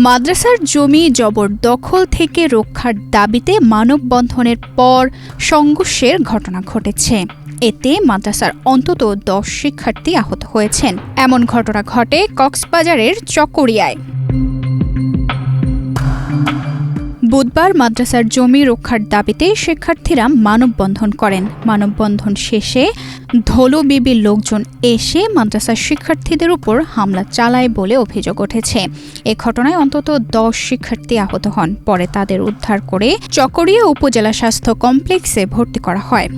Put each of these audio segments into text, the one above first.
মাদ্রাসার জমি জবরদখল থেকে রক্ষার দাবিতে মানববন্ধনের পর সংঘর্ষের ঘটনা ঘটেছে। এতে মাদ্রাসার অন্তত 10 শিক্ষার্থী আহত হয়েছেন। এমন ঘটনা ঘটে কক্সবাজারের চকরিয়ায়। বুধবার মাদ্রাসার জমি রক্ষার দাবিতে শিক্ষার্থীরা মানববন্ধন করেন। মানববন্ধন শেষে ধলুবিবির লোকজন এসে মাদ্রাসার শিক্ষার্থীদের উপর হামলা চালায় বলে অভিযোগ উঠেছে। এ ঘটনায় অন্তত 10 শিক্ষার্থী আহত হন। পরে তাদের উদ্ধার করে চকরিয়া উপজেলা স্বাস্থ্য কমপ্লেক্সে ভর্তি করা হয়।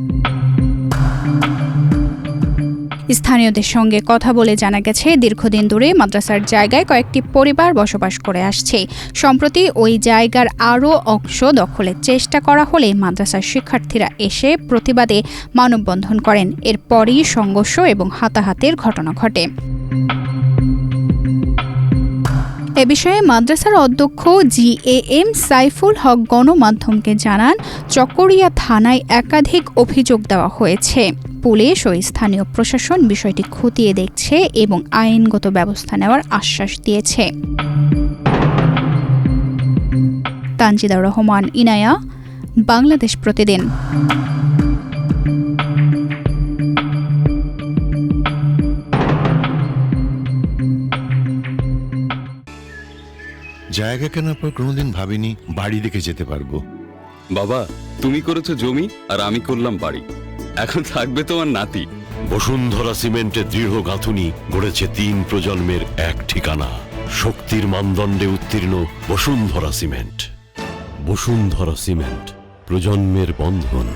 স্থানীয়দের সঙ্গে কথা বলে জানা গেছে, দীর্ঘদিন ধরে মাদ্রাসার জায়গায় কয়েকটি পরিবার বসবাস করে আসছে। সম্প্রতি ওই জায়গার আরও অংশ দখলের চেষ্টা করা হলে মাদ্রাসার শিক্ষার্থীরা এসে প্রতিবাদে মানববন্ধন করেন। এরপরই সংঘর্ষ এবং হাতাহাতির ঘটনা ঘটে। এ বিষয়ে মাদ্রাসার অধ্যক্ষ জিএএম সাইফুল হক গণমাধ্যমকে জানান, চকরিয়া থানায় একাধিক অভিযোগ দেওয়া হয়েছে। পুলিশ ও স্থানীয় প্রশাসন বিষয়টি খতিয়ে দেখছে এবং আইনগত ব্যবস্থা নেওয়ার আশ্বাস দিয়েছে। তানজিদা রহমান, ইনায়া, বাংলাদেশ প্রতিদিন। জায়গা কেনার পর কোনোদিন ভাবিনি বাড়ি দেখে যেতে পারবো। বাবা, তুমি করেছো জমি আর আমি করলাম বাড়ি। এখন থাকবে তোমার নাতি। বসুন্ধরা সিমেন্টের দৃঢ় গাঁথুনি গড়েছে 3 প্রজন্মের এক ঠিকানা। শক্তির মানদণ্ডে উত্তীর্ণ বসুন্ধরা সিমেন্ট। বসুন্ধরা সিমেন্ট, প্রজন্মের বন্ধন।